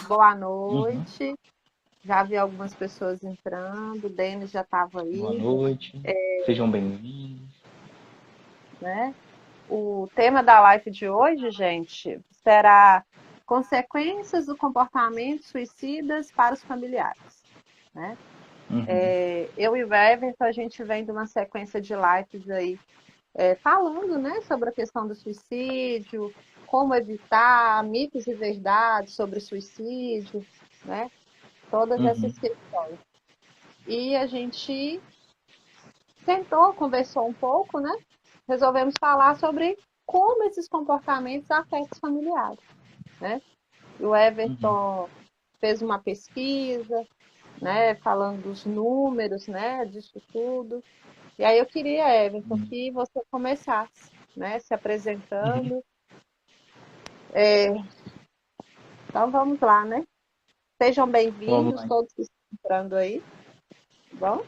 Boa Uhum. noite. Já vi algumas pessoas entrando, o Denis já estava Boa aí, noite. Sejam bem-vindos. né? O tema da live de hoje, gente, será consequências do comportamento suicidas para os familiares, né? Uhum. Eu e o Everton, a gente vem de uma sequência de lives aí, falando, né, sobre a questão do suicídio, como evitar, mitos e verdades sobre o suicídio, né? Todas Uhum. essas questões. E a gente sentou, conversou um pouco, né? Resolvemos falar sobre como esses comportamentos afetam os familiares, né? O Uhum. Everton fez uma pesquisa, né, falando dos números, né, disso tudo. E aí eu queria, Everton, Uhum. que você começasse, né, se Uhum. apresentando. Então vamos lá, né? Sejam Vamos bem-vindos lá. todos que estão entrando aí, tá bom?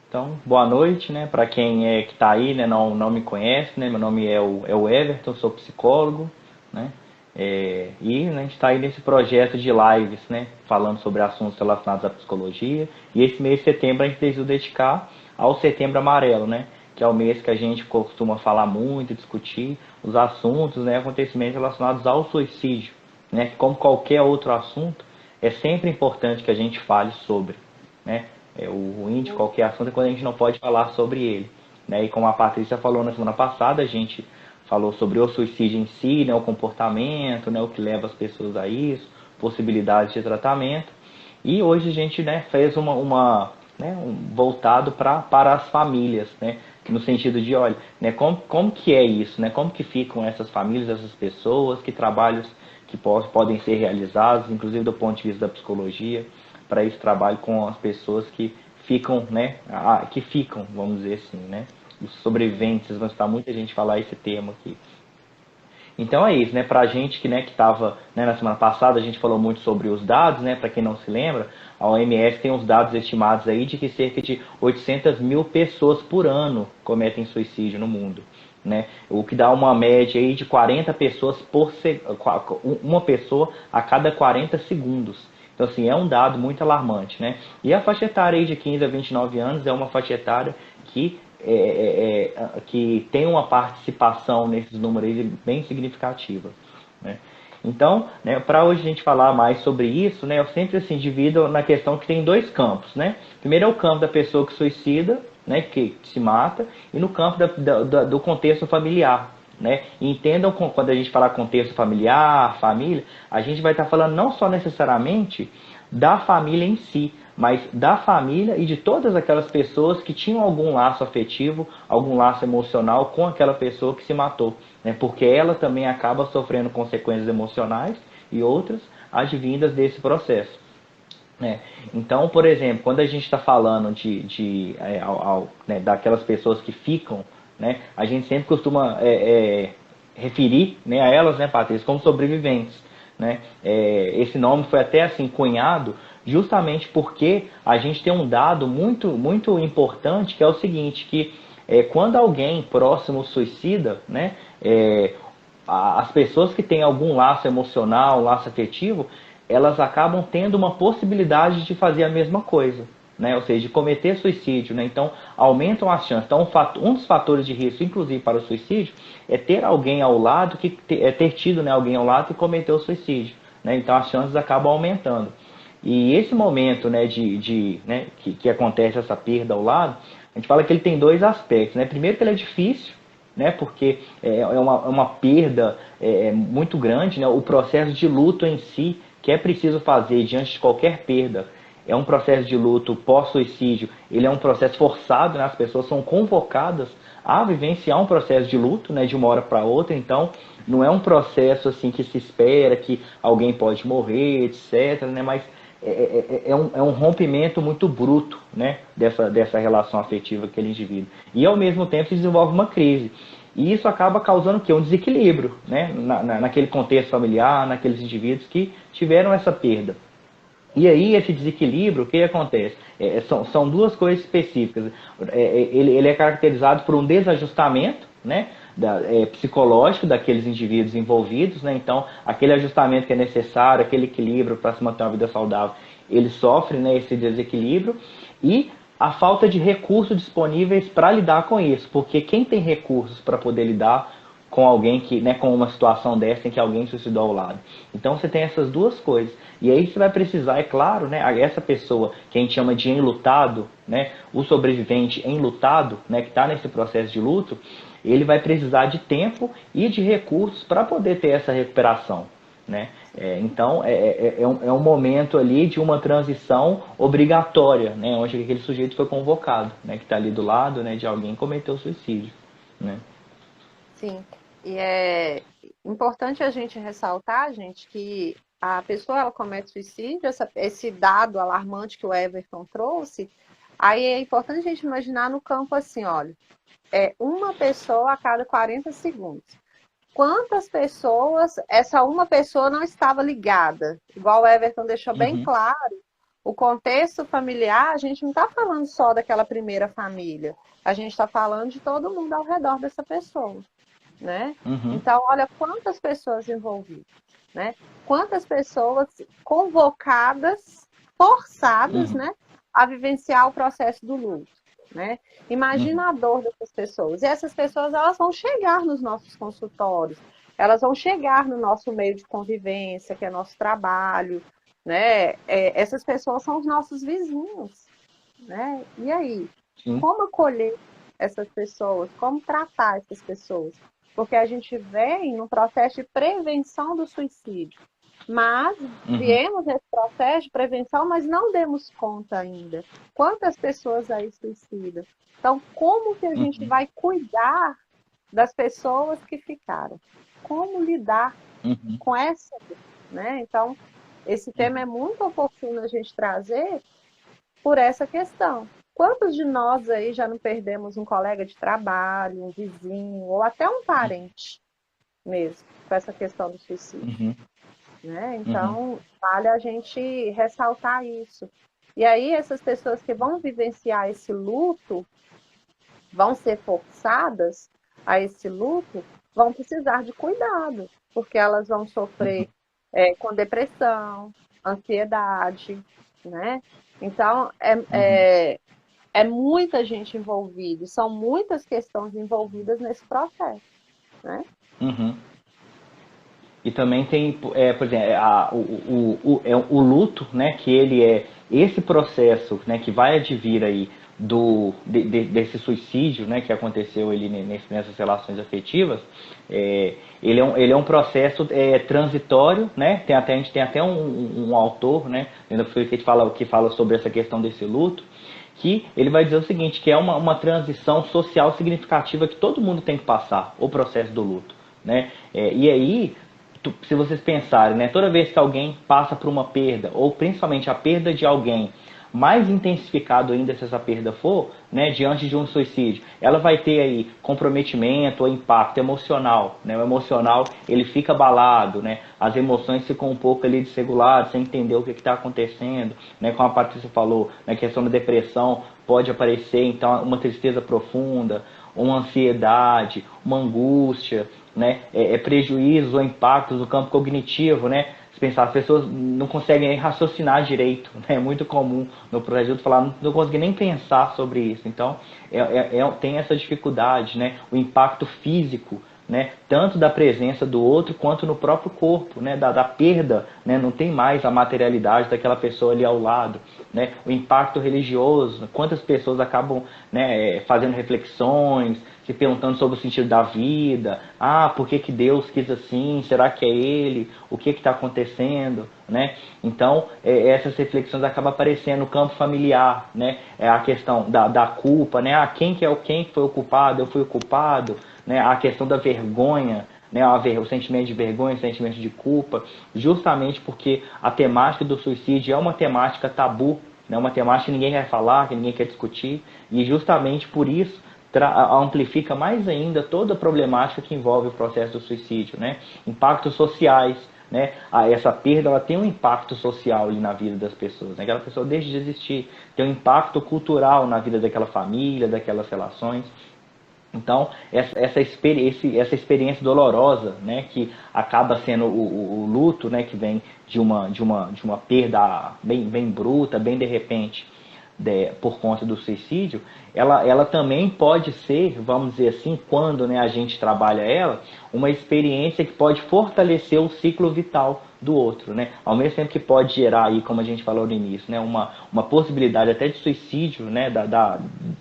Então, boa noite, né? Para quem é que está aí, né, não me conhece, né? Meu nome é o Everton, sou psicólogo, né? A gente está aí nesse projeto de lives, né? Falando sobre assuntos relacionados à psicologia. E esse mês de setembro a gente decidiu dedicar ao Setembro Amarelo, né? Que é o mês que a gente costuma falar muito, discutir os assuntos, né? Acontecimentos relacionados ao suicídio, né? Como qualquer outro assunto, é sempre importante que a gente fale sobre, né? O ruim de qualquer assunto é quando a gente não pode falar sobre ele, né? E como a Patrícia falou na semana passada, a gente falou sobre o suicídio em si, né? O comportamento, né? O que leva as pessoas a isso, possibilidades de tratamento. E hoje a gente, né, fez voltado para as famílias, né? No sentido de, olha, né, como que é isso, né? Como que ficam essas famílias, essas pessoas, que trabalhos que podem ser realizados, inclusive do ponto de vista da psicologia, para esse trabalho com as pessoas que ficam, né, vamos dizer assim, né, os sobreviventes, vai estar muita gente falar esse termo aqui. Então é isso, né? Pra gente que, né, que estava, né, na semana passada, a gente falou muito sobre os dados, né? Para quem não se lembra, a OMS tem uns dados estimados aí de que cerca de 800 mil pessoas por ano cometem suicídio no mundo, né? O que dá uma média aí de 40 pessoas uma pessoa a cada 40 segundos. Então, assim, é um dado muito alarmante, né? E a faixa etária aí de 15 a 29 anos é uma faixa etária que tem uma participação nesses números aí bem significativa, né? Então, né, para hoje a gente falar mais sobre isso, né, eu sempre assim divido na questão que tem dois campos, né? Primeiro é o campo da pessoa que suicida, né, que se mata, e no campo do contexto familiar, né? E entendam, quando a gente falar contexto familiar, família, a gente vai estar falando não só necessariamente da família em si, mas da família e de todas aquelas pessoas que tinham algum laço afetivo, algum laço emocional com aquela pessoa que se matou, né? Porque ela também acaba sofrendo consequências emocionais e outras advindas desse processo, né? Então, por exemplo, quando a gente está falando né, daquelas pessoas que ficam, né, a gente sempre costuma referir, né, a elas, né, Patrícia, como sobreviventes, né? Esse nome foi até assim cunhado justamente porque a gente tem um dado muito importante, que é o seguinte, que quando alguém próximo suicida, né, as pessoas que têm algum laço emocional, um laço afetivo, elas acabam tendo uma possibilidade de fazer a mesma coisa, né? Ou seja, de cometer suicídio, né? Então, aumentam as chances. Então, um dos fatores de risco, inclusive para o suicídio, é ter alguém ao lado, ter tido, né, alguém ao lado que cometeu o suicídio, né? Então, as chances acabam aumentando. E esse momento, né, né, que acontece essa perda ao lado, a gente fala que ele tem dois aspectos, né? Primeiro que ele é difícil, né? Porque é uma perda muito grande, né? O processo de luto em si, que é preciso fazer diante de qualquer perda, é um processo de luto pós-suicídio, ele é um processo forçado, né? As pessoas são convocadas a vivenciar um processo de luto, né? De uma hora para outra, então não é um processo assim que se espera que alguém pode morrer, etc, né? Mas é um rompimento muito bruto, né, dessa relação afetiva que aquele indivíduo. E ao mesmo tempo se desenvolve uma crise. E isso acaba causando o quê? Um desequilíbrio, né, naquele contexto familiar, naqueles indivíduos que tiveram essa perda. E aí, esse desequilíbrio, o que acontece? São duas coisas específicas. Ele é caracterizado por um desajustamento, né, psicológico daqueles indivíduos envolvidos, né? Então, aquele ajustamento que é necessário, aquele equilíbrio para se manter uma vida saudável, ele sofre, né, esse desequilíbrio, e a falta de recursos disponíveis para lidar com isso, porque quem tem recursos para poder lidar com alguém que, né, com uma situação dessa em que alguém suicidou ao lado. Então você tem essas duas coisas. E aí você vai precisar, é claro, né, essa pessoa que a gente chama de enlutado, né, o sobrevivente enlutado, né, que está nesse processo de luto, ele vai precisar de tempo e de recursos para poder ter essa recuperação, né? Então é um momento ali de uma transição obrigatória, né, onde aquele sujeito foi convocado, né, que está ali do lado, né, de alguém que cometeu suicídio, né? Sim. E é importante a gente ressaltar, gente, que a pessoa ela comete suicídio, esse dado alarmante que o Everton trouxe, aí é importante a gente imaginar no campo assim, olha, uma pessoa a cada 40 segundos. Quantas pessoas essa uma pessoa não estava ligada? Igual o Everton deixou bem Uhum, claro, o contexto familiar, a gente não está falando só daquela primeira família, a gente está falando de todo mundo ao redor dessa pessoa, né? uhum, Então, olha quantas pessoas envolvidas, né? Quantas pessoas convocadas, forçadas, uhum, né, a vivenciar o processo do luto, né? uhum, Imagina a dor dessas pessoas. E essas pessoas, elas vão chegar nos nossos consultórios, elas vão chegar no nosso meio de convivência, que é nosso trabalho, né? Essas pessoas são os nossos vizinhos, né? E aí, sim, como acolher essas pessoas? Como tratar essas pessoas? Porque a gente vem num processo de prevenção do suicídio. Mas uhum, viemos nesse processo de prevenção, mas não demos conta ainda. Quantas pessoas aí suicidam? Então, como que a gente uhum, vai cuidar das pessoas que ficaram? Como lidar uhum, com essa, né? Então, esse tema é uhum, muito oportuno a gente trazer por essa questão. Quantos de nós aí já não perdemos um colega de trabalho, um vizinho, ou até um parente mesmo, com essa questão do suicídio, uhum, né? uhum, Então, vale a gente ressaltar isso. E aí, essas pessoas que vão vivenciar esse luto, vão ser forçadas a esse luto, vão precisar de cuidado, porque elas vão sofrer com depressão, ansiedade, né? Então, uhum, é muita gente envolvida, são muitas questões envolvidas nesse processo, né? uhum. E também tem, por exemplo, o luto, né, que ele é esse processo, né, que vai advir aí desse suicídio, né, que aconteceu ali nessas relações afetivas, ele é um processo transitório, né, a gente tem até um autor, né, que fala sobre essa questão desse luto, que ele vai dizer o seguinte, que é uma transição social significativa que todo mundo tem que passar, o processo do luto, né? E aí, se vocês pensarem, né, toda vez que alguém passa por uma perda, ou principalmente a perda de alguém, mais intensificado ainda se essa perda for, né, diante de um suicídio, ela vai ter aí comprometimento ou impacto emocional, né, o emocional ele fica abalado, né, as emoções ficam um pouco ali desreguladas, sem entender o que está acontecendo, né, como a Patrícia falou, na questão da depressão pode aparecer, então, uma tristeza profunda, uma ansiedade, uma angústia, né, prejuízos ou impactos no campo cognitivo, né? Se pensar, as pessoas não conseguem raciocinar direito, né? É muito comum no projeto falar, não conseguem nem pensar sobre isso. Então, tem essa dificuldade, né? O impacto físico, né? Tanto da presença do outro quanto no próprio corpo, né? Da perda, né? Não tem mais a materialidade daquela pessoa ali ao lado, né? O impacto religioso, quantas pessoas acabam, né, fazendo reflexões, se perguntando sobre o sentido da vida, por que Deus quis assim, será que é Ele, o que está acontecendo, né? Então, essas reflexões acabam aparecendo no campo familiar, né? A questão da culpa, né? Quem foi o culpado, eu fui o culpado, né? A questão da vergonha, né? O sentimento de vergonha, o sentimento de culpa, justamente porque a temática do suicídio é uma temática tabu, né? Uma temática que ninguém quer falar, que ninguém quer discutir, e justamente por isso amplifica mais ainda toda a problemática que envolve o processo do suicídio, né? Impactos sociais, né? Essa perda ela tem um impacto social ali na vida das pessoas, né? Aquela pessoa deixa de existir, tem um impacto cultural na vida daquela família, daquelas relações. Então, essa experiência dolorosa, né, que acaba sendo o luto, né, que vem de uma perda bem bruta, bem de repente, por conta do suicídio, ela também pode ser, vamos dizer assim, quando, né, a gente trabalha ela, uma experiência que pode fortalecer o ciclo vital do outro, né? Ao mesmo tempo que pode gerar aí, como a gente falou no início, né, uma possibilidade até de suicídio, né,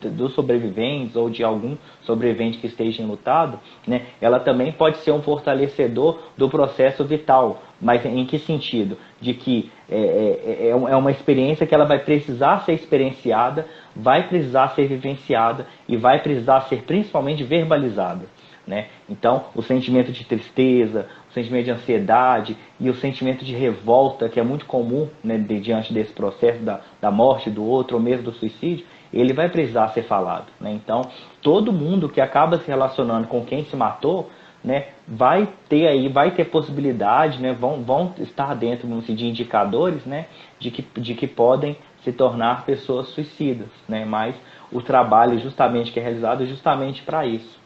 dos sobreviventes ou de algum sobrevivente que esteja enlutado, né, ela também pode ser um fortalecedor do processo vital. Mas em que sentido? De que é uma experiência que ela vai precisar ser experienciada, vai precisar ser vivenciada e vai precisar ser principalmente verbalizada. Né? Então, o sentimento de tristeza, o sentimento de ansiedade e o sentimento de revolta, que é muito comum, né, diante desse processo da morte do outro ou mesmo do suicídio, ele vai precisar ser falado. Né? Então, todo mundo que acaba se relacionando com quem se matou, né, vai ter possibilidade, né, vão estar dentro, vamos dizer, de indicadores, né, de que podem se tornar pessoas suicidas. Né? Mas o trabalho justamente que é realizado é justamente para isso.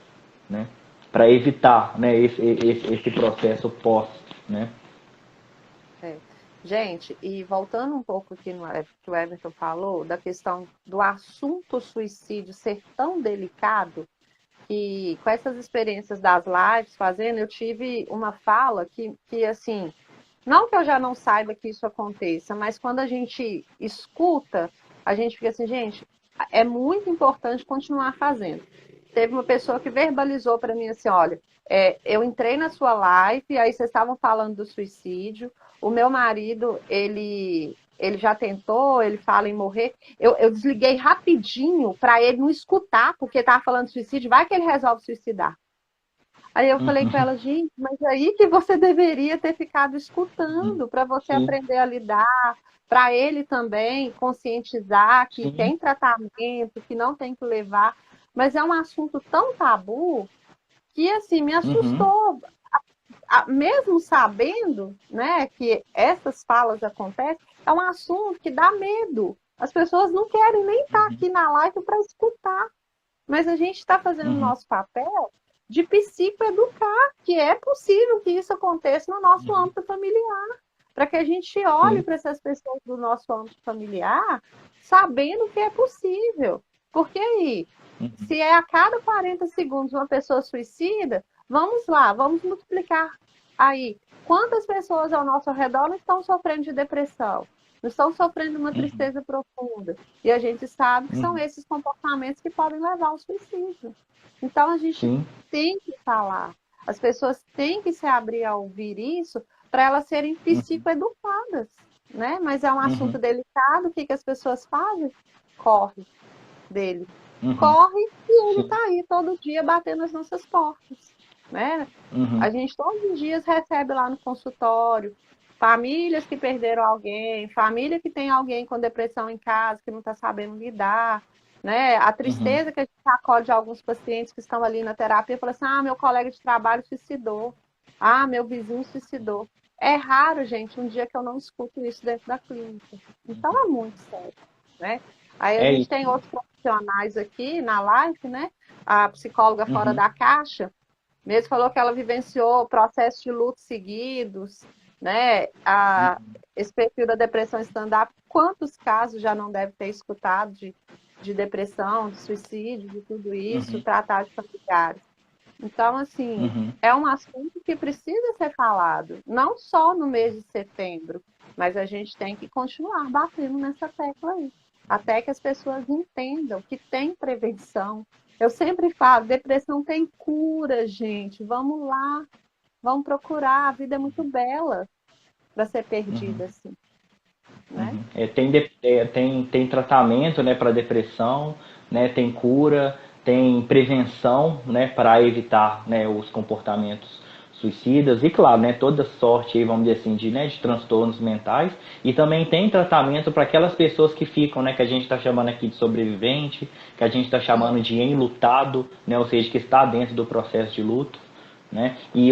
Né? Para evitar, né, esse processo pós, né? É. Gente, e voltando um pouco aqui no que o Everton falou, da questão do assunto suicídio ser tão delicado, que com essas experiências das lives fazendo, eu tive uma fala que assim, não que eu já não saiba que isso aconteça, mas quando a gente escuta, a gente fica assim, gente, é muito importante continuar fazendo. Teve uma pessoa que verbalizou para mim assim, olha, eu entrei na sua live, e aí vocês estavam falando do suicídio, o meu marido, ele já tentou, ele fala em morrer. Eu desliguei rapidinho para ele não escutar, porque estava falando de suicídio, vai que ele resolve suicidar. Aí eu falei com ela, gente, mas aí que você deveria ter ficado escutando para você Sim, aprender a lidar, para ele também conscientizar que sim. tem tratamento, que não tem que levar. Mas é um assunto tão tabu que assim me Uhum, assustou, mesmo sabendo, né, que essas falas acontecem, é um assunto que dá medo. As pessoas não querem nem estar uhum, aqui na live para escutar, mas a gente está fazendo o uhum, nosso papel de psicoeducar, que é possível que isso aconteça no nosso uhum. âmbito familiar, para que a gente olhe Sim. para essas pessoas do nosso âmbito familiar sabendo que é possível. Porque aí, Uhum, se é a cada 40 segundos uma pessoa suicida, vamos lá, vamos multiplicar aí. Quantas pessoas ao nosso redor não estão sofrendo de depressão? Não estão sofrendo uma uhum, tristeza profunda? E a gente sabe que são uhum. esses comportamentos que podem levar ao suicídio. Então a gente Sim. tem que falar. As pessoas têm que se abrir a ouvir isso para elas serem Uhum, psicoeducadas, né? Mas é um assunto uhum, delicado, o que as pessoas fazem? Corre dele. uhum. Corre e ele está Sim. aí todo dia batendo as nossas portas, né? Uhum, A gente todos os dias recebe lá no consultório famílias que perderam alguém, família que tem alguém com depressão em casa que não está sabendo lidar, né? A uhum, tristeza que a gente acolhe de alguns pacientes que estão ali na terapia, fala assim: ah, meu colega de trabalho suicidou, ah, meu vizinho suicidou. É raro, gente, um dia que eu não escuto isso dentro da clínica. Então é muito sério, né? Aí a é gente tem isso. outros profissionais aqui na live, né? A psicóloga fora Uhum, da caixa, mesmo falou que ela vivenciou processos de luto seguidos, né? uhum, Esse perfil da depressão stand-up, quantos casos já não deve ter escutado de depressão, de suicídio, de tudo isso, uhum, tratar de familiares. Então, assim, uhum, é um assunto que precisa ser falado, não só no mês de setembro, mas a gente tem que continuar batendo nessa tecla aí, até que as pessoas entendam que tem prevenção. Eu sempre falo, depressão tem cura, gente. Vamos lá, vamos procurar. A vida é muito bela para ser uhum, perdida assim, né? uhum. Tem tratamento, né, para depressão, né, tem cura, tem prevenção, né, para evitar, né, os comportamentos suicidas e, claro, né, toda sorte aí, vamos dizer assim, de transtornos mentais, e também tem tratamento para aquelas pessoas que ficam, né, que a gente está chamando aqui de sobrevivente, que a gente está chamando de enlutado, né, ou seja, que está dentro do processo de luto, né? E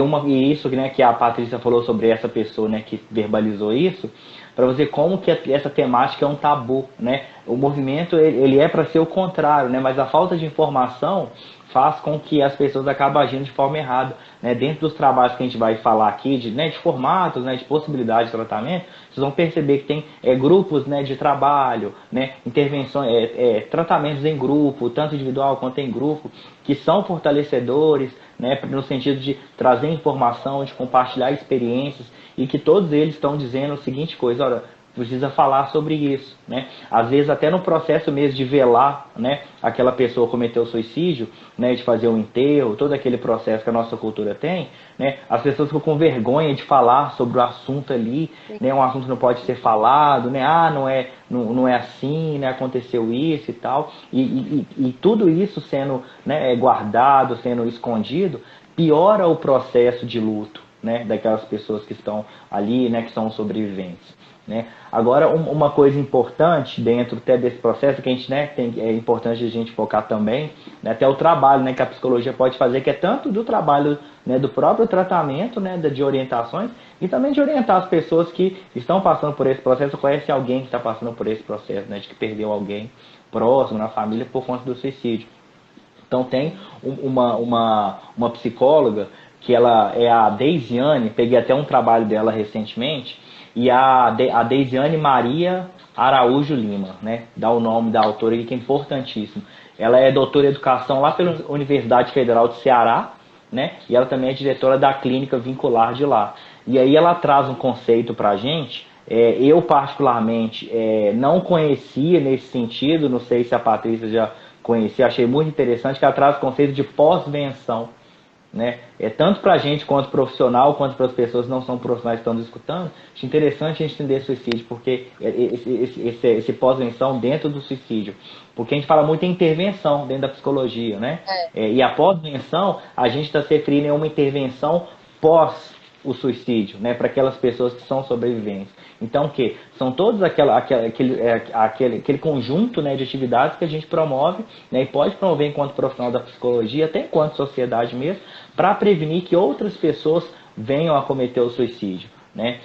isso, né, que a Patrícia falou sobre essa pessoa, né, que verbalizou isso, para você como que essa temática é um tabu, né? O movimento ele é para ser o contrário, né? Mas a falta de informação faz com que as pessoas acabem agindo de forma errada, né? Dentro dos trabalhos que a gente vai falar aqui, de formatos, né, de possibilidade de tratamento, vocês vão perceber que tem grupos, né, de trabalho, né, intervenções, tratamentos em grupo, tanto individual quanto em grupo, que são fortalecedores, né, no sentido de trazer informação, de compartilhar experiências, e que todos eles estão dizendo a seguinte coisa: olha, precisa falar sobre isso, né? Às vezes até no processo mesmo de velar, né, aquela pessoa cometeu suicídio, né, de fazer o enterro, todo aquele processo que a nossa cultura tem, né, as pessoas ficam com vergonha de falar sobre o assunto ali, né, um assunto que não pode ser falado, né, não é assim, né, aconteceu isso e tal, e tudo isso sendo, né, guardado, sendo escondido, piora o processo de luto, né, daquelas pessoas que estão ali, né, que são sobreviventes. Né? Agora, uma coisa importante dentro até desse processo que a gente, né, é importante a gente focar também, né, até o trabalho, né, que a psicologia pode fazer, que é tanto do trabalho, né, do próprio tratamento, né, de orientações, e também de orientar as pessoas que estão passando por esse processo, conhece alguém que está passando por esse processo, né, de que perdeu alguém próximo na família por conta do suicídio. Então tem uma psicóloga que ela é a Deisiane, peguei até um trabalho dela recentemente, e a Deisiane Maria Araújo Lima, né? Dá o nome da autora aqui, que é importantíssimo. Ela é doutora em educação lá pela Universidade Federal de Ceará, né? E ela também é diretora da clínica vincular de lá. E aí ela traz um conceito pra gente. Eu particularmente não conhecia nesse sentido, não sei se a Patrícia já conhecia, achei muito interessante, que ela traz o conceito de pós-venção, né? Tanto para a gente quanto profissional, quanto para as pessoas que não são profissionais que estão nos escutando, acho interessante a gente entender suicídio, porque esse pós-venção dentro do suicídio, porque a gente fala muito em intervenção dentro da psicologia, né? E a pós-venção, a gente está se referindo a uma intervenção pós o suicídio, né, para aquelas pessoas que são sobreviventes. Então, que são todos aquele conjunto, né, de atividades que a gente promove, né, e pode promover enquanto profissional da psicologia, até enquanto sociedade mesmo, para prevenir que outras pessoas venham a cometer o suicídio, né?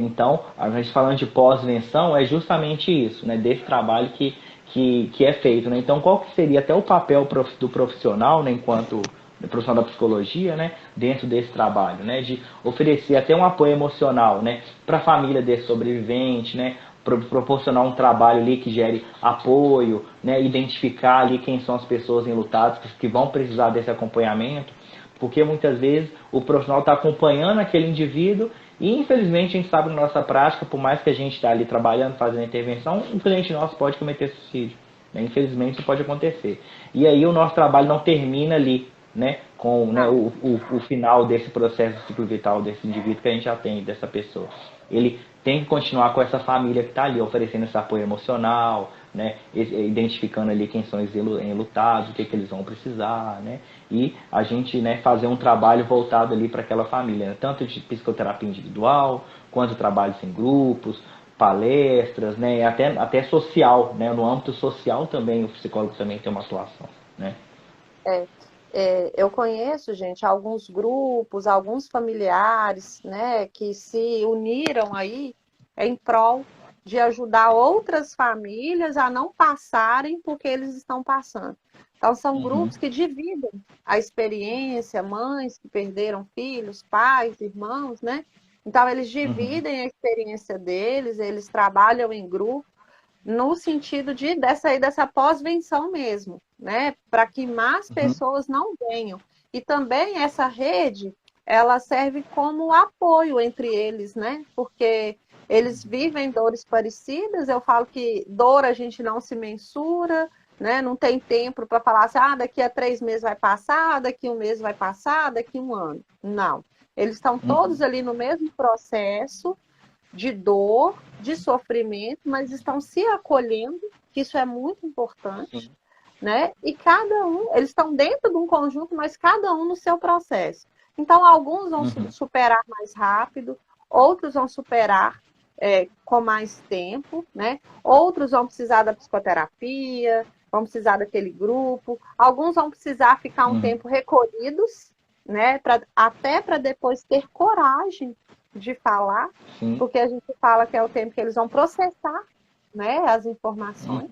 Então, a gente falando de pós-venção é justamente isso, né, desse trabalho que é feito, né? Então, qual que seria até o papel do profissional, né, enquanto profissional da psicologia, né, dentro desse trabalho, né, de oferecer até um apoio emocional, né, para a família desse sobrevivente, né, proporcionar um trabalho ali que gere apoio, né, identificar ali quem são as pessoas enlutadas que vão precisar desse acompanhamento, porque muitas vezes o profissional está acompanhando aquele indivíduo e infelizmente a gente sabe na nossa prática, por mais que a gente está ali trabalhando, fazendo intervenção, um cliente nosso pode cometer suicídio, né, infelizmente isso pode acontecer. E aí o nosso trabalho não termina ali, né, com, né, o final desse processo de ciclo vital desse indivíduo que a gente já tem, dessa pessoa. Ele tem que continuar com essa família que está ali, oferecendo esse apoio emocional, né, identificando ali quem são os enlutados, o que eles vão precisar, né, e a gente, né, fazer um trabalho voltado ali para aquela família, né, tanto de psicoterapia individual, quanto trabalhos em grupos, palestras, né, até social, né, no âmbito social também o psicólogo também tem uma atuação, né. É, eu conheço, gente, alguns grupos, alguns familiares, né, que se uniram aí em prol de ajudar outras famílias a não passarem porque eles estão passando. Então, são Uhum, grupos que dividem a experiência, mães que perderam filhos, pais, irmãos, né? Então, eles uhum, dividem a experiência deles, eles trabalham em grupo no sentido dessa pós-venção mesmo, né? Para que mais uhum, pessoas não venham. E também essa rede, ela serve como apoio entre eles, né? Porque eles vivem dores parecidas. Eu falo que dor a gente não se mensura, né? Não tem tempo para falar assim, daqui a 3 meses vai passar, daqui 1 mês vai passar, daqui 1 ano. Não. Eles estão todos uhum. ali no mesmo processo, de dor, de sofrimento, mas estão se acolhendo, que isso é muito importante, Sim. né? E cada um, eles estão dentro de um conjunto, mas cada um no seu processo. Então, alguns vão Uhum, superar mais rápido, outros vão superar com mais tempo, né? Outros vão precisar da psicoterapia, vão precisar daquele grupo, alguns vão precisar ficar um uhum, tempo recolhidos, né? Até para depois ter coragem de falar, sim. porque a gente fala que é o tempo que eles vão processar, né, as informações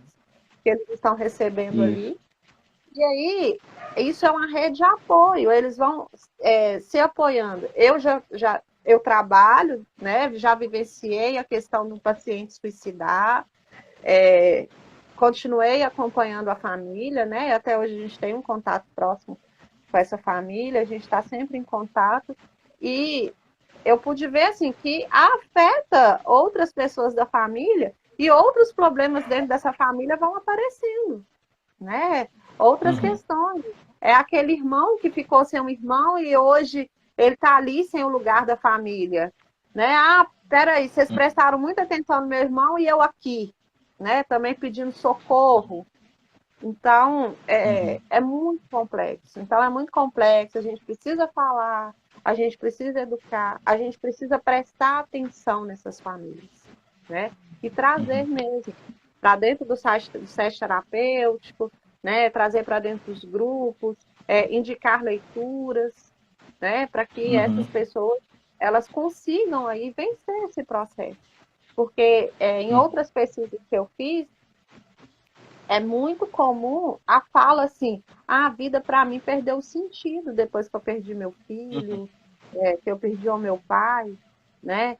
que eles estão recebendo Isso. ali. E aí, isso é uma rede de apoio, eles vão se apoiando. Eu trabalho, né, já vivenciei a questão do paciente suicidar, continuei acompanhando a família, né, até hoje a gente tem um contato próximo com essa família, a gente está sempre em contato, e eu pude ver assim que afeta outras pessoas da família e outros problemas dentro dessa família vão aparecendo, né? Outras Uhum. questões. É aquele irmão que ficou sem um irmão e hoje ele está ali sem o lugar da família, né? Ah, peraí, vocês prestaram muita atenção no meu irmão e eu aqui, né? Também pedindo socorro. Então, Uhum. é muito complexo. Então, é muito complexo. A gente precisa falar, a gente precisa educar, a gente precisa prestar atenção nessas famílias, né? E trazer Uhum. mesmo para dentro do site terapêutico, né? Trazer para dentro dos grupos, indicar leituras, né? Para que Uhum. essas pessoas elas consigam aí vencer esse processo. Porque em Uhum. outras pesquisas que eu fiz, é muito comum a fala assim: ah, a vida para mim perdeu o sentido depois que eu perdi meu filho, que eu perdi o meu pai, né?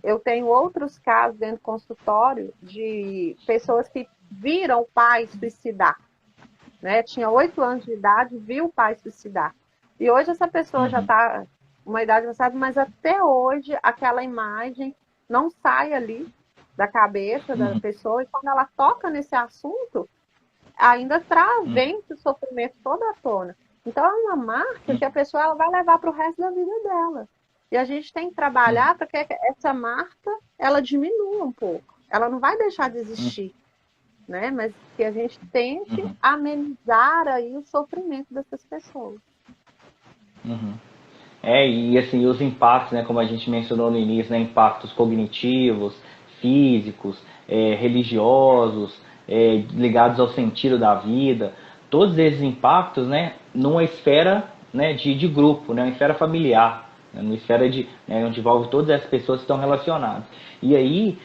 Eu tenho outros casos dentro do consultório de pessoas que viram o pai suicidar, né? Tinha 8 anos de idade, viu o pai suicidar. E hoje essa pessoa já Uhum. está uma idade avançada, mas até hoje aquela imagem não sai ali da cabeça da Uhum. pessoa, e quando ela toca nesse assunto, ainda traz, vem esse sofrimento todo à tona. Então, é uma marca que a pessoa ela vai levar para o resto da vida dela. E a gente tem que Uhum. trabalhar para que essa marca ela diminua um pouco. Ela não vai deixar de Uhum. existir, né? Mas que a gente tente Uhum. amenizar aí o sofrimento dessas pessoas. Uhum. E assim, os impactos, né, como a gente mencionou no início, né, impactos cognitivos, físicos, religiosos, ligados ao sentido da vida, todos esses impactos, né, numa esfera, né, de grupo, né, uma esfera familiar, né, numa esfera né, onde envolve todas as pessoas que estão relacionadas. E aí,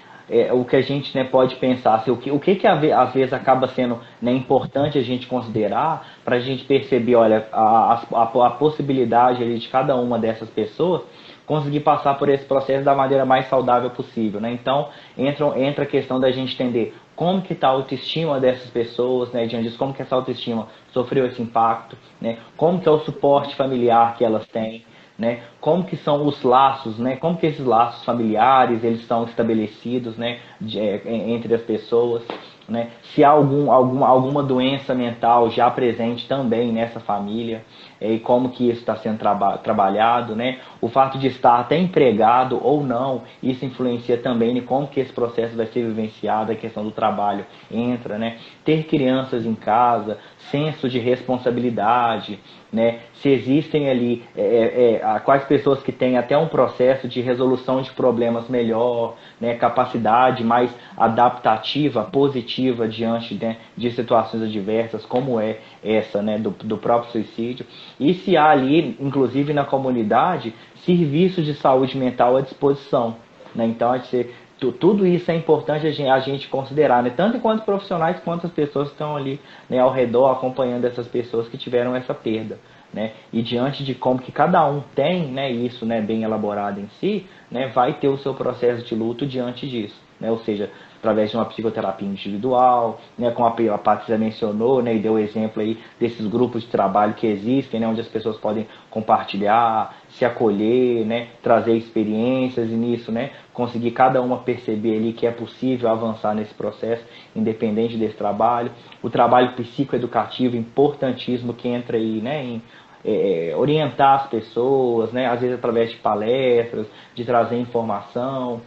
o que a gente, né, pode pensar, assim, o que às vezes acaba sendo, né, importante a gente considerar para a gente perceber, olha, a possibilidade ali de cada uma dessas pessoas conseguir passar por esse processo da maneira mais saudável possível, né? Então entra a questão da gente entender como que está a autoestima dessas pessoas, né? Diante disso, como que essa autoestima sofreu esse impacto, né? Como que é o suporte familiar que elas têm, né? Como que são os laços, né? Como que esses laços familiares eles estão estabelecidos, né? Entre as pessoas, né? Se há alguma doença mental já presente também nessa família, e como que isso está sendo trabalhado, né? O fato de estar até empregado ou não, isso influencia também em como que esse processo vai ser vivenciado, a questão do trabalho entra, né? Ter crianças em casa, senso de responsabilidade, né? Se existem ali quais pessoas que têm até um processo de resolução de problemas melhor, né? Capacidade mais adaptativa, positiva diante, né, de situações adversas, como é essa, né, do próprio suicídio. E se há ali, inclusive na comunidade, serviços de saúde mental à disposição, né? Então, tudo isso é importante a gente considerar, né? Tanto enquanto profissionais quanto as pessoas que estão ali, né, ao redor acompanhando essas pessoas que tiveram essa perda, né? E diante de como que cada um tem, né, isso, né, bem elaborado em si, né, vai ter o seu processo de luto diante disso, né? Ou seja, através de uma psicoterapia individual, né, como a Patrícia mencionou, né, e deu exemplo aí desses grupos de trabalho que existem, né, onde as pessoas podem compartilhar, se acolher, né, trazer experiências e nisso, né, conseguir cada uma perceber ali que é possível avançar nesse processo, independente desse trabalho. O trabalho psicoeducativo importantíssimo que entra aí, né, em orientar as pessoas, né, às vezes através de palestras, de trazer informação,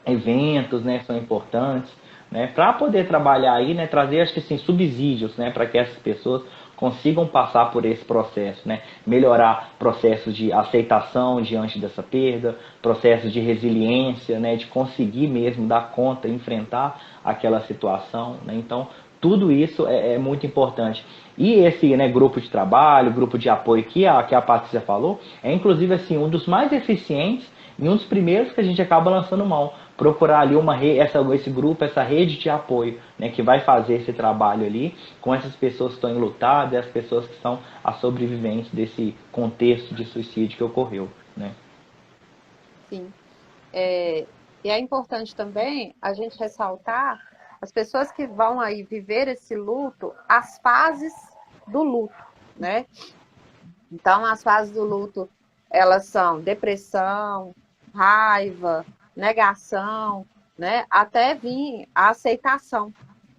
eventos, né, são importantes, né, para poder trabalhar aí, né, trazer, acho que assim, subsídios, né, para que essas pessoas consigam passar por esse processo, né, melhorar processos de aceitação diante dessa perda, processos de resiliência, né, de conseguir mesmo dar conta, enfrentar aquela situação, né, então tudo isso é muito importante. E esse, né, grupo de trabalho, grupo de apoio que a Patrícia falou, é inclusive assim, um dos mais eficientes e um dos primeiros que a gente acaba lançando mão. Procurar ali esse grupo, essa rede de apoio, né, que vai fazer esse trabalho ali com essas pessoas que estão enlutadas e as pessoas que são as sobreviventes desse contexto de suicídio que ocorreu. Né? Sim. E é importante também a gente ressaltar as pessoas que vão aí viver esse luto, as fases do luto, né? Então, as fases do luto, elas são depressão, raiva, negação, né? Até vir a aceitação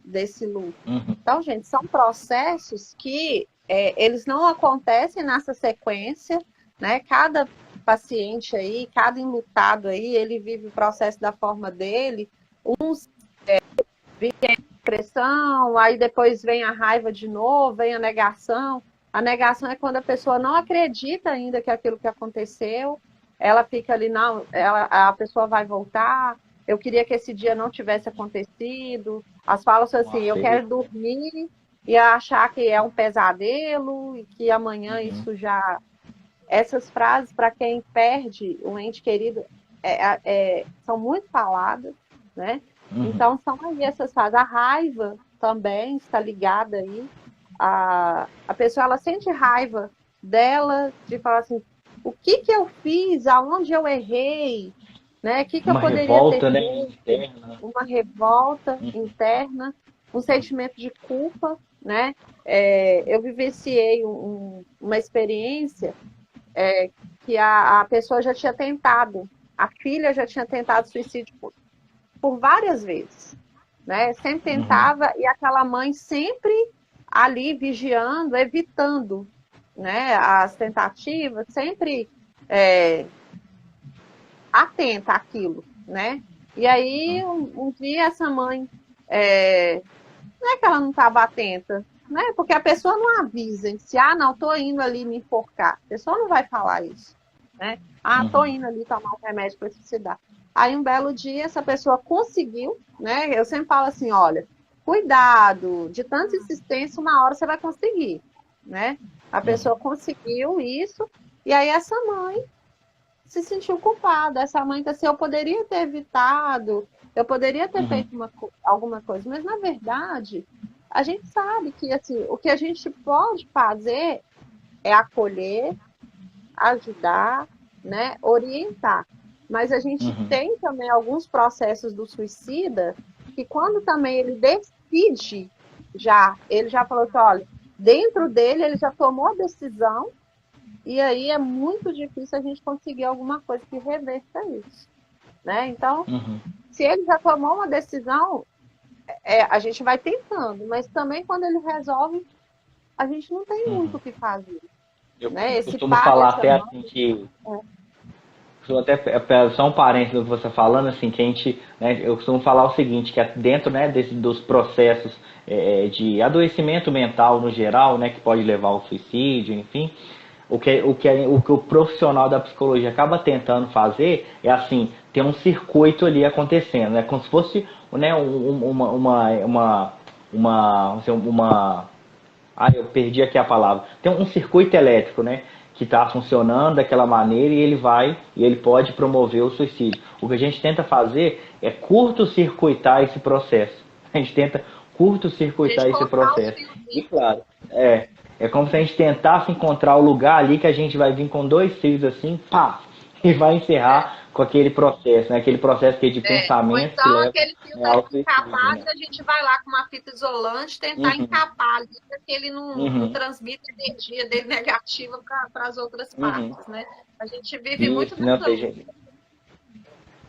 desse luto. Uhum. Então, gente, são processos que eles não acontecem nessa sequência, né? Cada paciente aí, cada enlutado aí, ele vive o processo da forma dele. Uns vivem a depressão, aí depois vem a raiva de novo, vem a negação. A negação é quando a pessoa não acredita ainda que aquilo que aconteceu, ela fica ali, não, a pessoa vai voltar, eu queria que esse dia não tivesse acontecido. As falas são assim, eu quero dormir e achar que é um pesadelo e que amanhã isso já... Essas frases, para quem perde um ente querido, são muito faladas, né? Então, são aí essas fases. A raiva também está ligada aí. A pessoa, ela sente raiva dela, de falar assim, o que eu fiz, aonde eu errei, né? O que eu Uma poderia ter revolta, né, feito? interna. Uma revolta interna, um sentimento de culpa, né? Eu vivenciei uma experiência que a pessoa já tinha tentado, a filha já tinha tentado suicídio por várias vezes, né? Sempre tentava e aquela mãe sempre ali vigiando, evitando, né? As tentativas, sempre atenta àquilo, né? E aí um dia essa mãe não é que ela não estava atenta, né? Porque a pessoa não avisa, se não, estou indo ali me enforcar. A pessoa não vai falar isso, né? Estou indo ali tomar um remédio para suicidar. Aí um belo dia essa pessoa conseguiu, né? Eu sempre falo assim, olha, cuidado, de tanta insistência, uma hora você vai conseguir, né? A pessoa conseguiu isso, e aí essa mãe se sentiu culpada. Essa mãe tá assim, eu poderia ter evitado, eu poderia ter feito alguma coisa, mas na verdade a gente sabe que assim, o que a gente pode fazer é acolher, ajudar, né, orientar. Mas a gente tem também alguns processos do suicida que quando também ele decide, ele já falou assim, olha, dentro dele ele já tomou a decisão e aí é muito difícil a gente conseguir alguma coisa que reverta isso, né? Então, se ele já tomou uma decisão, a gente vai tentando, mas também quando ele resolve, a gente não tem muito o que fazer, Eu né? Esse costumo pai, falar essa até mãe... assim que até só um parênteses do que você está falando, assim, que a gente, né, eu costumo falar o seguinte, que dentro, né, dos processos de adoecimento mental no geral, né, que pode levar ao suicídio, enfim, o que o profissional da psicologia acaba tentando fazer é assim, ter um circuito ali acontecendo, né, como se fosse, né, eu perdi aqui a palavra. Tem um circuito elétrico, né? Que está funcionando daquela maneira e ele pode promover o suicídio. O que a gente tenta fazer é curto-circuitar esse processo. A gente tenta curto-circuitar esse processo. E claro, é como se a gente tentasse encontrar o lugar ali que a gente vai vir com dois fios assim, pá, e vai encerrar com aquele processo, né? Aquele processo que é de Ou pensamento que então leva, aquele fio né, está ao suicídio, encapado né? e a gente vai lá com uma fita isolante tentar encapar ali para que ele não transmita energia dele negativa para as outras partes, né? A gente vive muito Isso, não nessa tem luta. jeito.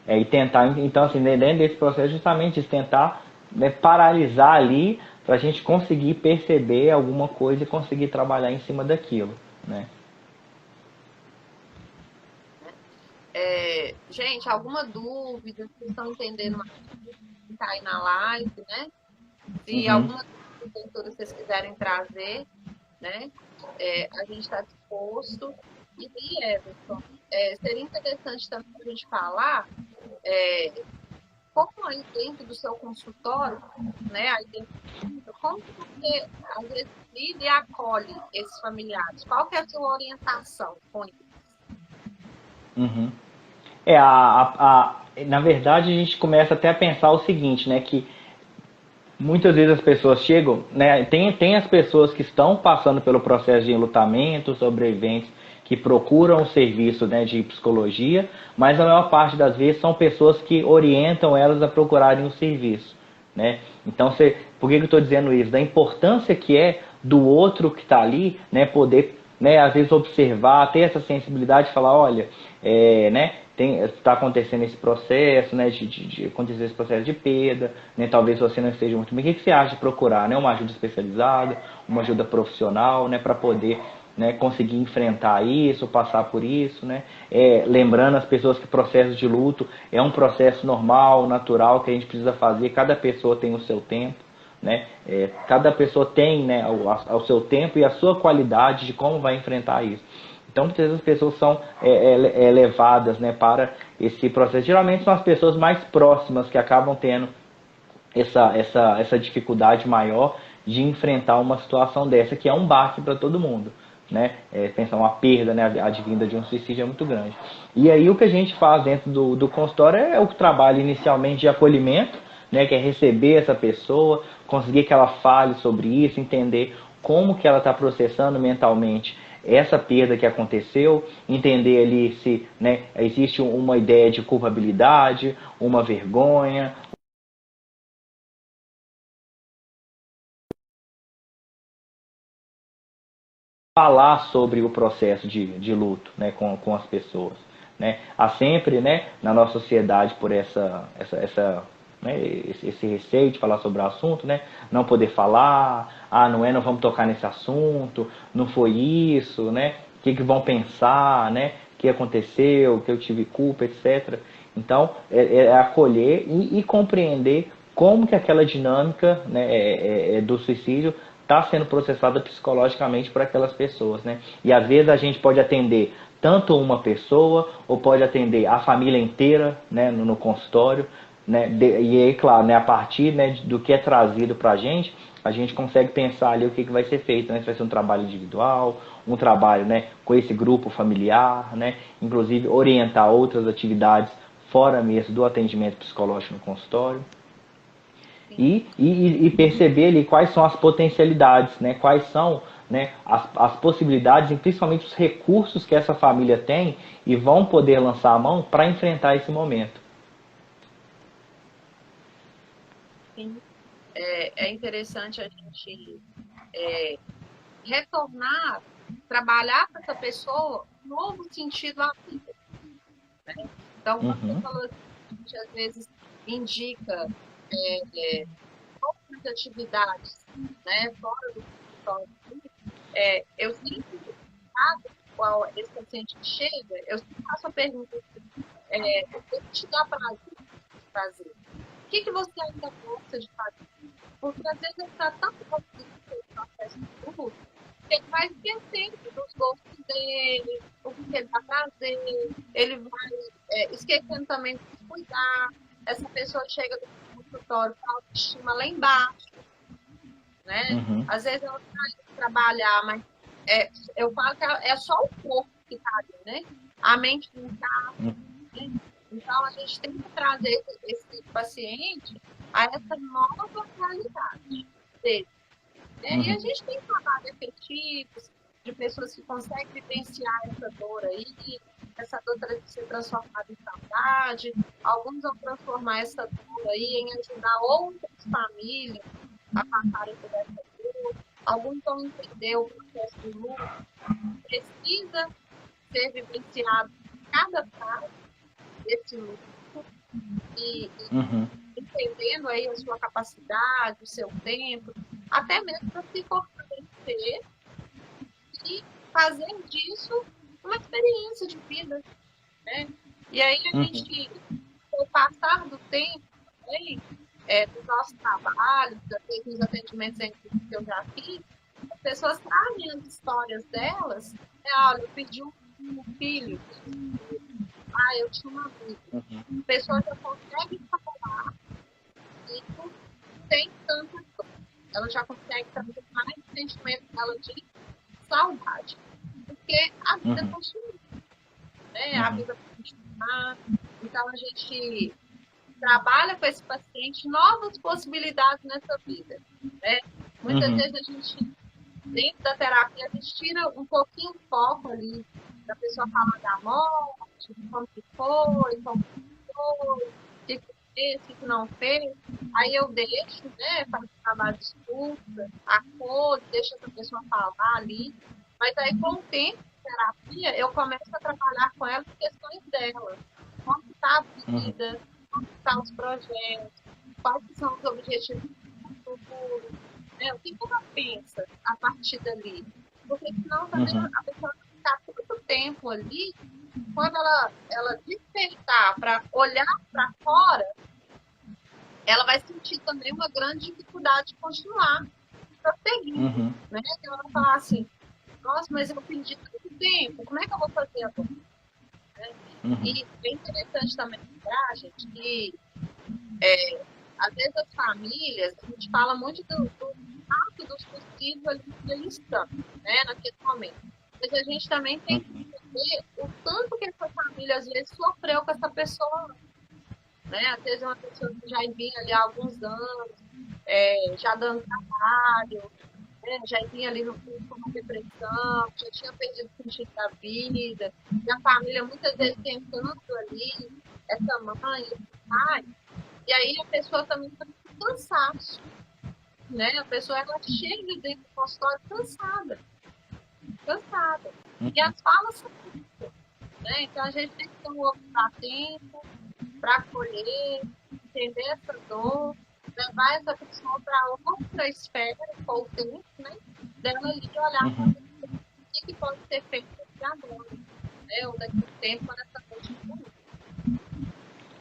E tentar, então, assim, dentro desse processo, justamente isso, tentar, né, paralisar ali para a gente conseguir perceber alguma coisa e conseguir trabalhar em cima daquilo, né? Gente, alguma dúvida? Vocês estão entendendo mais que está aí na live, né? Se alguma dúvida vocês quiserem trazer, né? A gente está disposto. E Everton, seria interessante também a gente falar como aí dentro do seu consultório, né, aí dentro, como que você, às vezes, lida e acolhe esses familiares? Qual que é a sua orientação com isso? Uhum. Na verdade, a gente começa até a pensar o seguinte, né? Que muitas vezes as pessoas chegam, né? Tem as pessoas que estão passando pelo processo de enlutamento, sobreviventes, que procuram o serviço, né, de psicologia, mas a maior parte das vezes são pessoas que orientam elas a procurarem o serviço, né? Então, por que eu estou dizendo isso? Da importância que é do outro que está ali, né, poder, né, às vezes observar, ter essa sensibilidade de falar, olha, né, está acontecendo esse processo, né, de acontecer esse processo de perda, né, talvez você não esteja muito bem. O que você acha de procurar, né, uma ajuda especializada, uma ajuda profissional, né, para poder, né, conseguir enfrentar isso, passar por isso, né? Lembrando as pessoas que o processo de luto é um processo normal, natural, que a gente precisa fazer. Cada pessoa tem o seu tempo, né? Cada pessoa tem, né, o seu tempo e a sua qualidade de como vai enfrentar isso. Então, muitas vezes as pessoas são levadas, né, para esse processo. Geralmente são as pessoas mais próximas que acabam tendo essa dificuldade maior de enfrentar uma situação dessa, que é um baque para todo mundo. Né? Pensar uma perda, né, advinda de um suicídio é muito grande. E aí o que a gente faz dentro do consultório é o trabalho inicialmente de acolhimento, né, que é receber essa pessoa, conseguir que ela fale sobre isso, entender como que ela está processando mentalmente essa perda que aconteceu, entender ali se, né, existe uma ideia de culpabilidade, uma vergonha, falar sobre o processo de luto, né, com as pessoas. Né? Há sempre, né, na nossa sociedade, por né, esse receio de falar sobre o assunto, né, não poder falar, não vamos tocar nesse assunto, não foi isso, né, o que vão pensar, né, o que aconteceu, que eu tive culpa, etc. Então, acolher e compreender como que aquela dinâmica, né, do suicídio está sendo processada psicologicamente por aquelas pessoas, né? E às vezes a gente pode atender tanto uma pessoa ou pode atender a família inteira, né, no consultório, né? E aí, claro, né, a partir, né, do que é trazido para a gente consegue pensar ali o que vai ser feito, né? Se vai ser um trabalho individual, um trabalho, né, com esse grupo familiar, né? Inclusive orientar outras atividades fora mesmo do atendimento psicológico no consultório e perceber ali quais são as potencialidades, né? Quais são, né, as possibilidades e principalmente os recursos que essa família tem e vão poder lançar a mão para enfrentar esse momento. Sim. É interessante a gente retornar, trabalhar com essa pessoa um novo sentido à vida. Né? Então, quando você Uhum. falou assim, a gente às vezes indica outras atividades, né, fora do consultório, eu sempre, qual esse paciente que chega, eu sempre faço a pergunta, o que te dá prazer de fazer? O que você ainda gosta de fazer? Porque às vezes ele está tão envolvido no processo de luto, que ele vai esquecendo dos gostos dele, o que ele dá prazer, ele vai esquecendo também de se cuidar. Essa pessoa chega do consultório com a autoestima lá embaixo, né? Uhum. Às vezes ela está indo trabalhar, mas eu falo que é só o corpo que está ali, né? A mente não está. Né? Então, a gente tem que trazer esse paciente a essa nova realidade dele. Né? E a Uhum. gente tem trabalhos efetivos de pessoas que conseguem vivenciar essa dor aí, essa dor ser transformada em saudade. Alguns vão transformar essa dor aí em ajudar outras famílias a passarem por essa dor. Alguns vão entender o processo de luto precisa ser vivenciado em cada fase desse luto e Uhum. entendendo aí a sua capacidade, o seu tempo, até mesmo para se fortalecer e fazer disso uma experiência de vida, né? E aí a Uhum. gente, com o passar do tempo, também, dos nossos trabalhos, dos atendimentos que eu já fiz, as pessoas trazem as histórias delas, né? Olha, eu pedi um filho, eu tinha uma amiga. A pessoa já consegue falar ciclo sem tanta dor. Ela já consegue trazer mais sentimento dela de saudade. Porque a vida continua, né? A vida vai continuar. Então, a gente trabalha com esse paciente novas possibilidades nessa vida, né? Muitas vezes a gente, dentro da terapia, a gente tira um pouquinho o foco ali da pessoa falar da morte, de como que foi, o que fez, o que não fez. Aí eu deixo, né, faço trabalho de escuta, acordo, deixo essa pessoa falar ali. Mas aí, com o tempo de terapia, eu começo a trabalhar com ela as questões dela. Como está a vida, como estão os projetos, quais são os objetivos do futuro, né? O que ela pensa a partir dali. Porque senão também a pessoa vai ficar tanto tempo ali, quando ela despertar para olhar para fora, ela vai sentir também uma grande dificuldade de continuar prosseguindo, né? Ela vai falar assim, nossa, mas eu perdi tanto tempo, como é que eu vou fazer agora? E é interessante também lembrar, gente, que às vezes as famílias, a gente fala muito do impacto dos suicídios ali que eles estão, né, naquele momento. Mas a gente também tem que entender o tanto que essa família às vezes sofreu com essa pessoa, né? Às vezes é uma pessoa que já vinha ali há alguns anos, já dando trabalho, né? Já vinha ali com uma depressão, já tinha perdido o sentido da vida, e a família muitas vezes tentando ali, essa mãe, esse pai, e aí a pessoa também está com cansaço, né? A pessoa ela chega dentro do consultório cansada. E as falas são isso, né? Então a gente tem que ter um outro atento para acolher, entender essa dor, levar essa pessoa para outra esfera, com o tempo, né? Dela ali olhar para o que pode ser feito daqui agora, né? Ou daqui a um tempo, quando essa dor diminuir.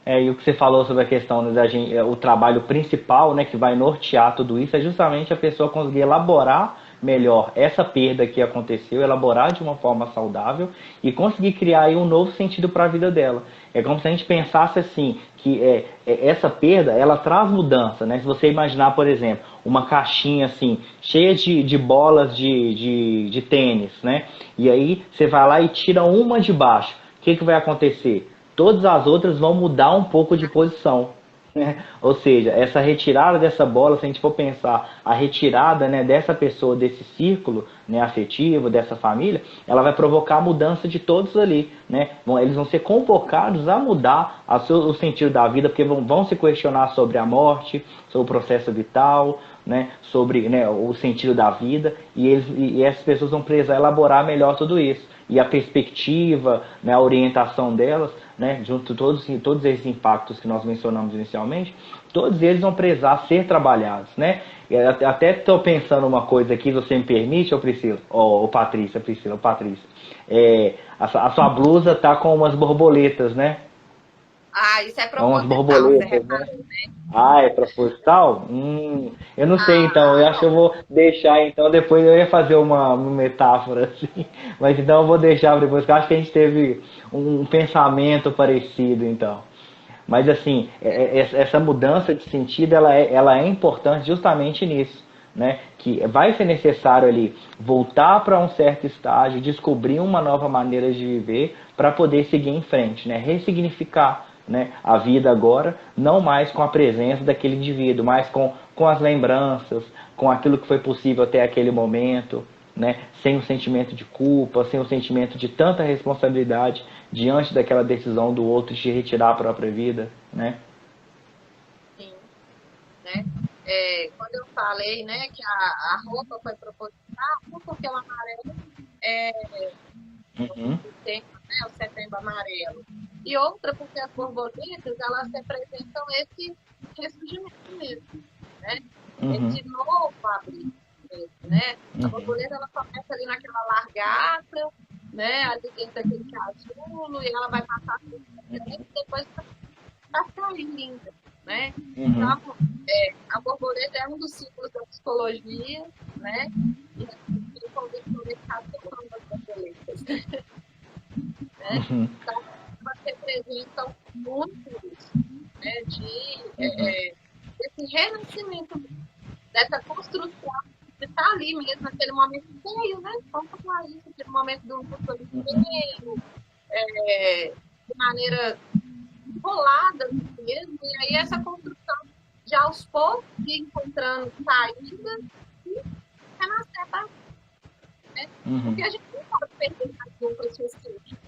E o que você falou sobre a questão da gente, o trabalho principal, né, que vai nortear tudo isso, é justamente a pessoa conseguir elaborar melhor essa perda que aconteceu, elaborar de uma forma saudável e conseguir criar aí um novo sentido para a vida dela. É como se a gente pensasse assim, que essa perda, ela traz mudança, né? Se você imaginar, por exemplo, uma caixinha assim, cheia de bolas de tênis, né? E aí você vai lá e tira uma de baixo. O que vai acontecer? Todas as outras vão mudar um pouco de posição. Né? Ou seja, essa retirada dessa bola, se a gente for pensar a retirada, né, dessa pessoa, desse círculo, né, afetivo, dessa família, ela vai provocar a mudança de todos ali. Né? Eles vão ser convocados a mudar o sentido da vida, porque vão se questionar sobre a morte, sobre o processo vital, né, sobre, né, o sentido da vida, e essas pessoas vão precisar elaborar melhor tudo isso. E a perspectiva, né, a orientação delas, né, junto todos esses impactos que nós mencionamos inicialmente, todos eles vão precisar ser trabalhados, né? Até estou pensando uma coisa aqui, se você me permite, Priscila, Patrícia, a sua blusa tá com umas borboletas, né? Ah, isso é Umas proposital, você borboletas, né? reparou, né? Ah, é proposital? Eu não sei então, eu acho que eu vou deixar então, depois eu ia fazer uma metáfora assim, mas então eu vou deixar depois, porque eu acho que a gente teve um pensamento parecido então. Mas assim, essa mudança de sentido, ela é importante justamente nisso, né? Que vai ser necessário ali voltar para um certo estágio, descobrir uma nova maneira de viver para poder seguir em frente, né? Ressignificar, né, a vida agora, não mais com a presença daquele indivíduo, mas com as lembranças, com aquilo que foi possível até aquele momento, né, sem o sentimento de culpa, sem o sentimento de tanta responsabilidade diante daquela decisão do outro de retirar a própria vida, né? Sim, né? Quando eu falei, né, que a roupa foi proposital, porque o amarelo é o tema, né, o setembro amarelo. E outra porque as borboletas, elas representam esse ressurgimento mesmo, né? Esse novo abrir mesmo, né? A borboleta, ela começa ali naquela largata, né, ali dentro daquele casulo, e ela vai passar por e depois para sair linda, né? Então, a borboleta é um dos símbolos da psicologia, né? E eu convido para mercado das borboletas, né? Então, elas representam muito isso, né? De desse renascimento, dessa construção, de estar ali mesmo, naquele momento feio, né? Vamos falar isso, aquele momento do luto feio, de maneira rolada mesmo, e aí essa construção de aos poucos ir encontrando saídas e renascer, tá? Né? Porque a gente não pode perder a dupla suicídio.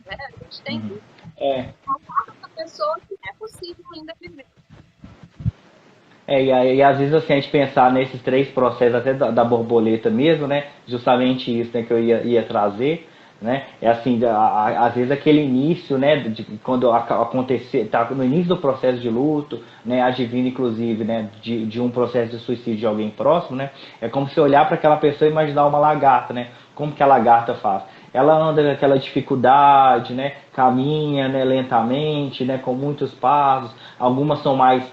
Né? A gente tem que falar para a pessoa que é possível ainda viver. E às vezes assim, a gente pensar nesses três processos, até da borboleta mesmo, né? Justamente isso, né, que eu ia trazer, né? É assim, às vezes aquele início, né, de quando acontecer, tá no início do processo de luto, né, advindo inclusive, né, de um processo de suicídio de alguém próximo, né? É como se olhar para aquela pessoa e imaginar uma lagarta, né? Como que a lagarta faz? Ela anda com aquela dificuldade, né? Caminha, né, lentamente, né, com muitos passos. Algumas são mais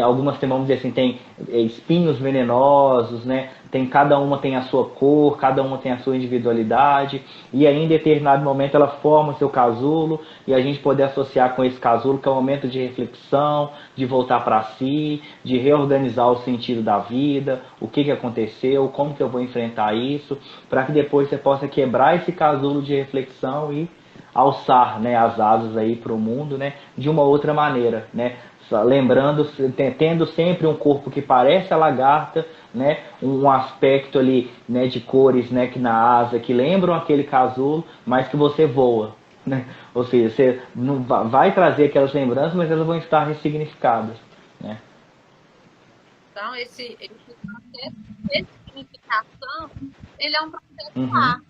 algumas tem, vamos dizer assim, tem espinhos venenosos, né? Cada uma tem a sua cor, cada uma tem a sua individualidade, e aí em determinado momento ela forma seu casulo, e a gente poder associar com esse casulo que é um momento de reflexão, de voltar para si, de reorganizar o sentido da vida, o que aconteceu, como que eu vou enfrentar isso, para que depois você possa quebrar esse casulo de reflexão e alçar, né, as asas aí para o mundo, né, de uma outra maneira, né, lembrando, tendo sempre um corpo que parece a lagarta, né, um aspecto ali, né, de cores, né, que na asa que lembram aquele casulo, mas que você voa, né? Ou seja, você não vai trazer aquelas lembranças, mas elas vão estar ressignificadas, né? Então, esse processo de ressignificação, ele é um processo árduo,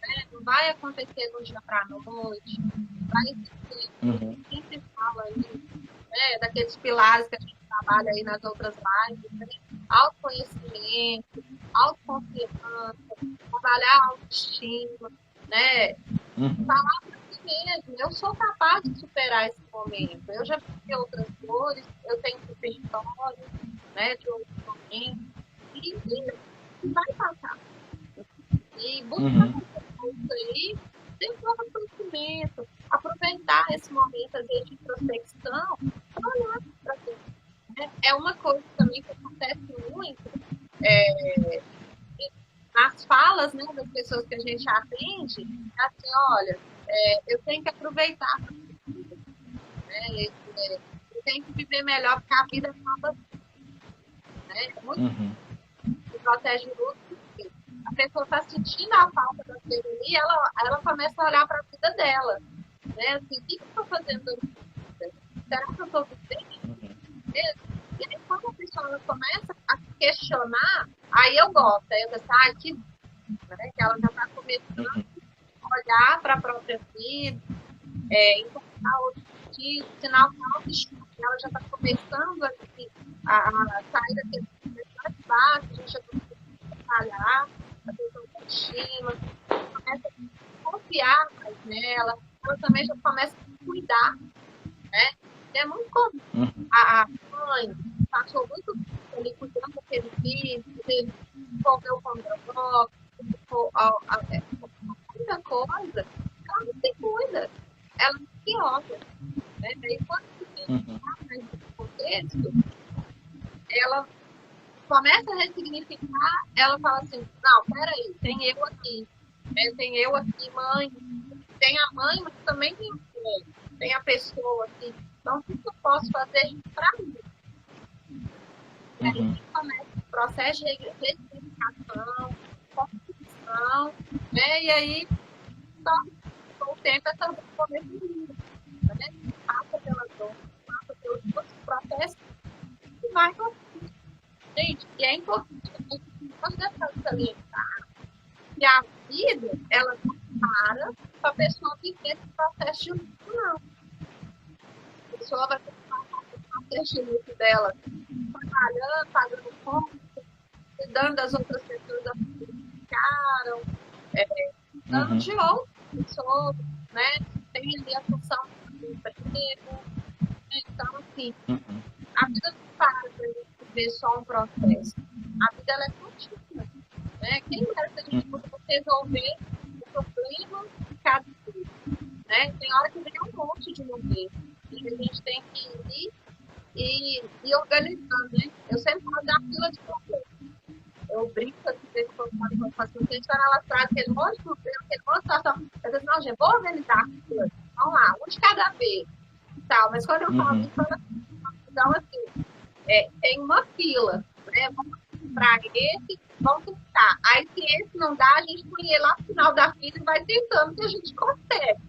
né? Não vai acontecer do dia para a noite, vai existir, sempre fala aí, né, daqueles pilares que a gente trabalha aí nas outras lives, né? Autoconhecimento, autoconfiança, trabalhar a autoestima, né? Falar para si mesmo, eu sou capaz de superar esse momento, eu já vivi outras dores, eu tenho repertório, né, de outros momentos, e vai passar. E buscar isso aí, desenvolver conhecimento, aproveitar esse momento às vezes, de introspecção, olhar para dentro. Né? É uma coisa também que acontece muito nas falas, né, das pessoas que a gente atende, é assim, olha, eu tenho que aproveitar, né, eu tenho que viver melhor, porque a vida acaba, né, muito protege luto. A pessoa está sentindo a falta daquilo ali, ela começa a olhar para a vida dela, né, assim, o que eu estou fazendo da minha vida? Será que eu estou vivendo mesmo? E aí, quando a pessoa começa a questionar, aí eu gosto, aí eu penso, que né, que ela já está começando a olhar para a própria vida, encontrar outro sentido, sinal que a autoestima dela já está começando a sair daquele mais baixo, a gente já começa a trabalhar a questão da autoestima, começa a confiar mais nela, ela também já começa a cuidar, né? É muito comum. A mãe passou muito tempo ali cuidando daquele filho, ele envolveu com droga, muita coisa, ela não se cuida, ela não se olha. Né? E quando a gente está nesse contexto, ela começa a ressignificar, ela fala assim, não, peraí, tem eu aqui, né? Tem eu aqui, mãe, tem a mãe, mas também tem o filho, tem a pessoa aqui. Então, o que eu posso fazer para mim? E aí começa o processo de ressignificação, construção, né? E aí, com o tempo, essa dor começa a vir, né? Passa pela dor, passa pelos outros processos e vai conseguir. Gente, e é importante que a gente não salientar que a vida, ela não para a pessoa viver esse processo de luto, não. A pessoa vai ter que passar pelo processo de luto dela, trabalhando, pagando conta, cuidando das outras pessoas que ficaram, cuidando de outras pessoas, né? Tem ali a função do emprego. Então, assim, a vida não para para a gente viver só um processo. A vida ela é contínua. Né? Quem dera se a gente pudesse resolver o problema de cada um. Né? Tem hora que vem um monte de morrer. E a gente tem que ir e organizando, né? Eu sempre falo da fila de problema. Eu brinco assim, quando eu faço o quando ela traz aquele monte de problema, aquele monte de situação. Eu digo, não, gente, vou organizar a fila. Vamos lá, um de cada vez. E tal. Mas quando eu falo isso, então, assim, tem uma fila, né? Vamos para esse, vamos tentar. Aí, se esse não dá, a gente põe ele lá no final da fila e vai tentando que a gente consegue.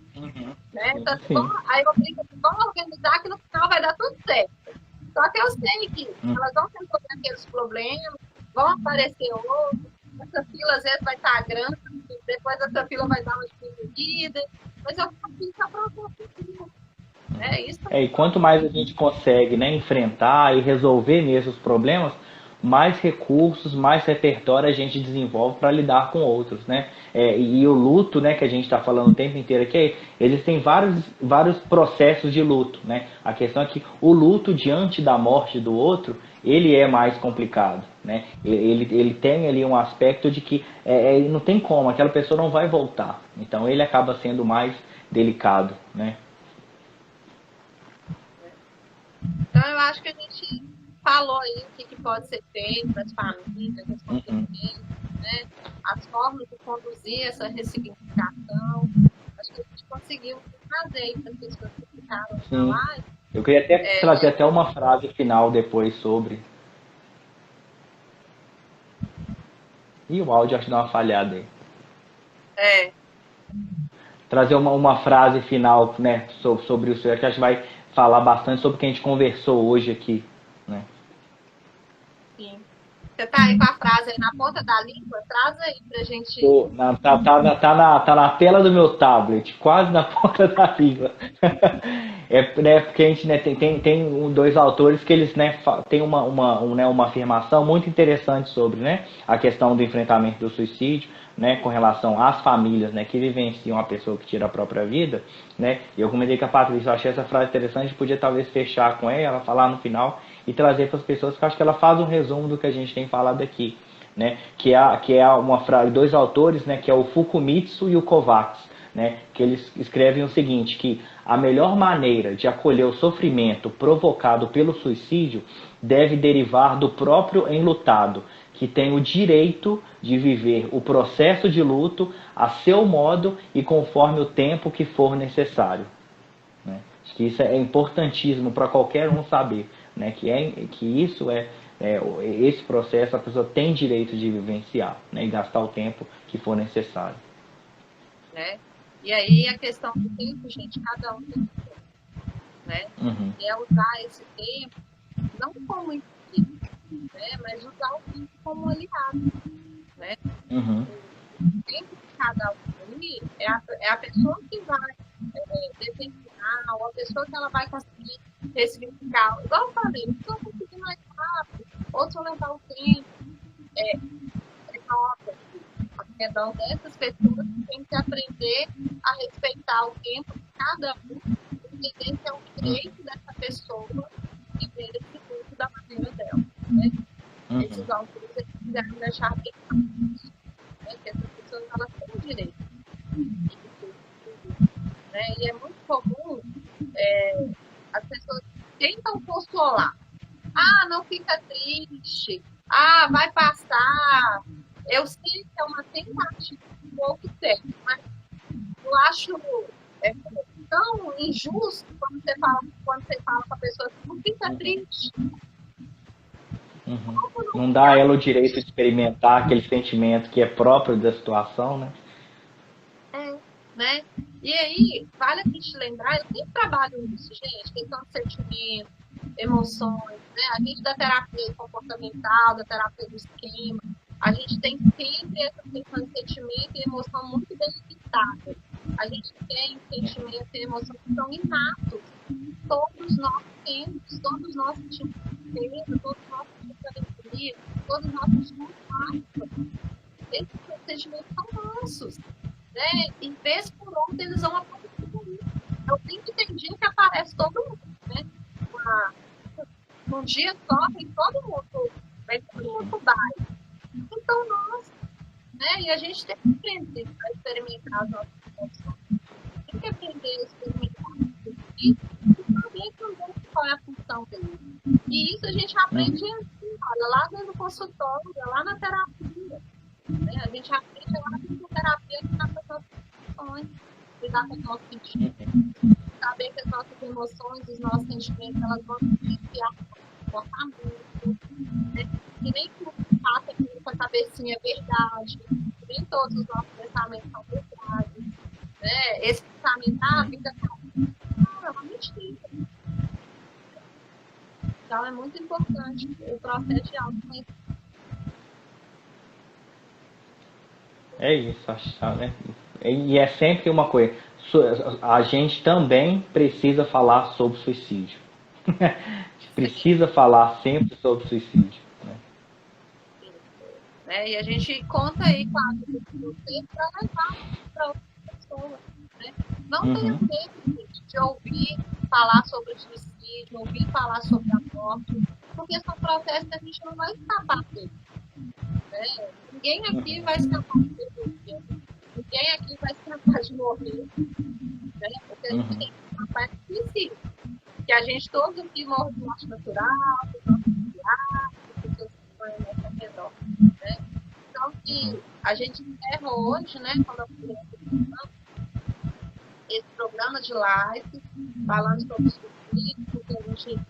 Né? Então, aí eu brinco assim, vamos organizar que no final vai dar tudo certo. Só que eu sei que elas vão resolver aqueles problemas, vão aparecer outros, essa fila às vezes vai estar grande, depois essa fila vai dar uma diminuída, mas eu fico para o futuro. E quanto mais a gente consegue, né, enfrentar e resolver mesmo os problemas, mais recursos, mais repertório a gente desenvolve para lidar com outros, né? E o luto, né, que a gente está falando o tempo inteiro aqui, existem vários processos de luto, né? A questão é que o luto diante da morte do outro, ele é mais complicado, né? Ele tem ali um aspecto de que não tem como, aquela pessoa não vai voltar. Então ele acaba sendo mais delicado, né? Então, eu acho que a gente falou aí o que pode ser feito para as famílias, as consequências, né? As formas de conduzir essa ressignificação. Acho que a gente conseguiu trazer aí para as pessoas que ficaram na live. Eu queria até trazer até uma frase final depois sobre. E o áudio acho que dá uma falhada aí. Trazer uma frase final, né, sobre o senhor, que acho que vai falar bastante sobre o que a gente conversou hoje aqui, né? Sim. Você tá aí com a frase aí na ponta da língua? Traz aí pra gente. Tá na tela do meu tablet, quase na ponta da língua. Né, porque a gente, né, tem dois autores que eles, né, têm uma afirmação muito interessante sobre, né, a questão do enfrentamento do suicídio, né, com relação às famílias, né, que vivenciam a pessoa que tira a própria vida, né. E eu comentei com a Patrícia, eu achei essa frase interessante, podia talvez fechar com ela, falar no final e trazer para as pessoas, porque eu acho que ela faz um resumo do que a gente tem falado aqui, né, que é uma frase, dois autores, né, que é o Fukumitsu e o Kovacs, né, que eles escrevem o seguinte, que a melhor maneira de acolher o sofrimento provocado pelo suicídio deve derivar do próprio enlutado, que tem o direito de viver o processo de luto a seu modo e conforme o tempo que for necessário. Né? Acho que isso é importantíssimo para qualquer um saber, né? Que isso esse processo a pessoa tem direito de vivenciar, né? E gastar o tempo que for necessário. Né? E aí a questão do tempo, gente, cada um tem que ter, né? E é usar esse tempo não como inimigo, né? Mas usar o tempo como aliado, né? O tempo de cada um ali é a pessoa que vai determinar, ou a pessoa que ela vai conseguir ressignificar. Igual eu falei, não vão conseguir mais rápido, outros vão levar o tempo. Nota ao redor dessas pessoas tem que aprender a respeitar o tempo de cada um, entender que é o direito dessa pessoa viver esse luto da maneira dela. Né? Esses autores quiseram deixar bem claro, né? Que essas pessoas elas têm o direito. Né? E é muito comum as pessoas tentam consolar. Ah, não fica triste. Ah, vai passar. Eu sei que é uma tentativa de pouco tempo, mas eu acho tão injusto quando você fala com a pessoa que não fica triste. Não dá a ela o direito de experimentar aquele sentimento que é próprio da situação, né? Né? E aí, vale a gente lembrar, eu sempre trabalho nisso, gente, questão de sentimento, emoções, né? A gente da terapia comportamental, da terapia do esquema, a gente tem sempre essa questão de sentimento e emoção muito delimitada. A gente tem sentimento e emoção que são inatos. Todos nós temos, todos nós sentimos medo, todos nós sentimos alegria, todos nós sentimos raiva. Esses sentimentos são nossos. Né? E vez por outra eles vão aparecer aí. Eu tenho que ter dia que aparece todo mundo, né? Num dia só vem todo mundo pro bairro. Então nós, né? E a gente tem que aprender a experimentar as nossas emoções. Tem que aprender a experimentar e saber também qual é a função dele. E isso a gente aprende, olha, lá dentro do consultório, lá na terapia. Né? A gente aprende lá dentro da terapia que está com as nossas emoções, lidar com os nossos sentimentos, saber que as nossas emoções, os nossos sentimentos, elas vão influenciar o nosso comportamento, né? Que nem tudo que passa aqui na cabecinha é verdade, nem todos os nossos pensamentos são verdade. Né? Esse pensamento, a vida não, é uma mentira. Então é muito importante o processo de autoconhecimento. É isso, acho, né? E é sempre uma coisa. A gente também precisa falar sobre suicídio. A gente precisa falar sempre sobre suicídio. Né? E a gente conta aí com a ajuda de você para levar para outras pessoas. Né? Não tenha medo de ouvir falar sobre o suicídio, ouvir falar sobre a morte, porque são processos que a gente não vai escapar dele. Né? Ninguém aqui vai escapar de morrer. Ninguém aqui vai escapar de morrer. Né? Porque a gente tem que escapar de suicídio. Que a gente todos aqui morre de morte natural, de morte familiar, de pessoas que estão ao nosso redor. Né? Então, que a gente encerra hoje, né, quando eu esse programa de live, falando sobre o suicídio, porque a gente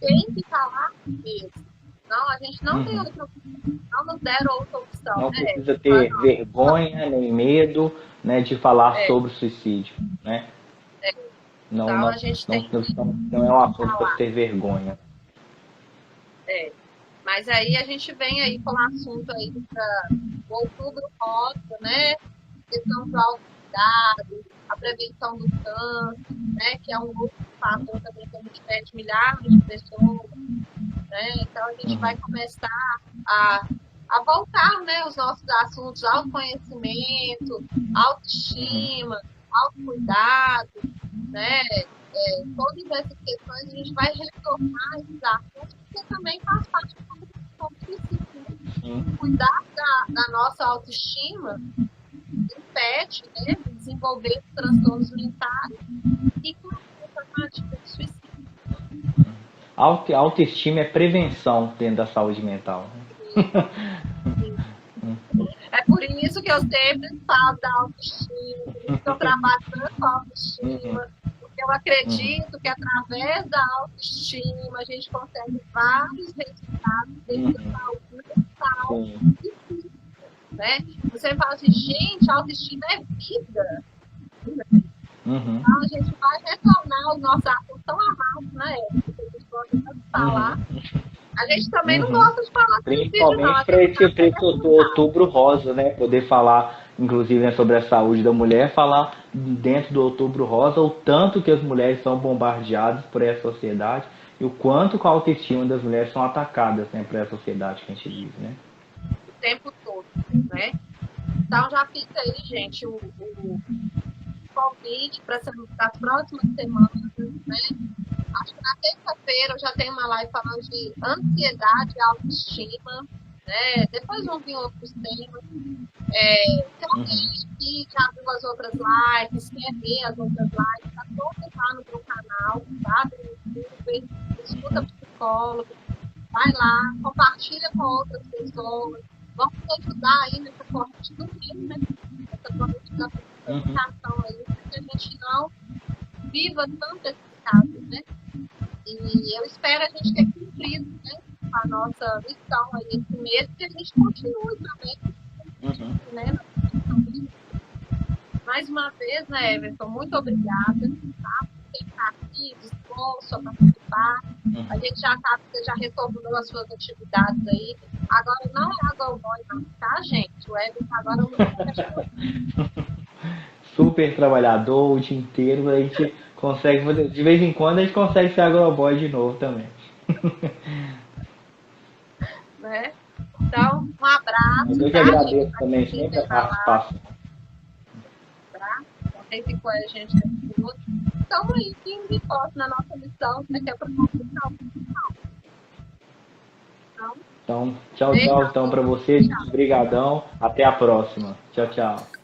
tem que falar mesmo. Não, a gente não tem outra opção, não nos deram outra opção. Não né? precisa ter vergonha nem medo, né, de falar sobre o suicídio. Né? Não, então, não, a gente tem não é um assunto para ter vergonha. Mas aí a gente vem aí com o assunto aí para o Outubro Rosa, né? Questão do autocuidado, a prevenção do câncer, né? Que é um outro fator também que a gente pede milhares de pessoas, né? Então a gente vai começar a voltar, né? Os nossos assuntos, autoconhecimento, autoestima, autocuidado, né? Todas essas questões a gente vai retornar esses assuntos, porque também faz parte da construção do suicídio. Cuidar da nossa autoestima impede, né, de desenvolver transtornos mentais e com a tentativa de suicídio. Autoestima é prevenção dentro da saúde mental. É por isso que eu sempre falo da autoestima, que eu trabalho tanto com a autoestima, porque eu acredito que através da autoestima a gente consegue vários resultados dentro da saúde mental e física. Né? Você fala assim, gente, a autoestima é vida. Então a gente vai retornar os nossos assuntos tão amados, né? Que a gente gosta tanto de falar. A gente também não gosta de falar principalmente para esse outubro rosa, né? Poder falar, inclusive, né, sobre a saúde da mulher, falar dentro do outubro rosa o tanto que as mulheres são bombardeadas por essa sociedade e o quanto que a autoestima das mulheres são atacadas, né, por essa sociedade que a gente vive, né? O tempo todo, né? Então já fica aí, gente, o convite para as próximas semanas, né? Acho que na terça-feira eu já tenho uma live falando de ansiedade e autoestima, né? Depois vão vir outros temas. Se alguém aqui já viu as outras lives, quer ver as outras lives, tá todas lá no meu canal, tá? No YouTube, escuta psicólogo, vai lá, compartilha com outras pessoas, vamos ajudar aí nessa corrente do rio, né? Essa corrente da comunicação aí, para que a gente não viva tanto esses casos, né? E eu espero a gente ter cumprido, né, a nossa missão aí esse mês, que a gente continue também, né? Mais uma vez, né, Everton, muito obrigada, tá? Por quem está aqui, disposto a participar. A gente já sabe que você já retornou as suas atividades aí. Agora não é agroboy, não, tá, gente? O Everton agora não é super trabalhador o dia inteiro, a gente consegue fazer, de vez em quando a gente consegue ser agroboy de novo também. Né? Então, um abraço. Eu que agradeço também sempre a participação. Tá? Quem ficou a gente aqui. Então, aí, firme e forte na nossa missão, que é para Então, tchau, então para vocês. Obrigadão. Até a próxima. Tchau, tchau.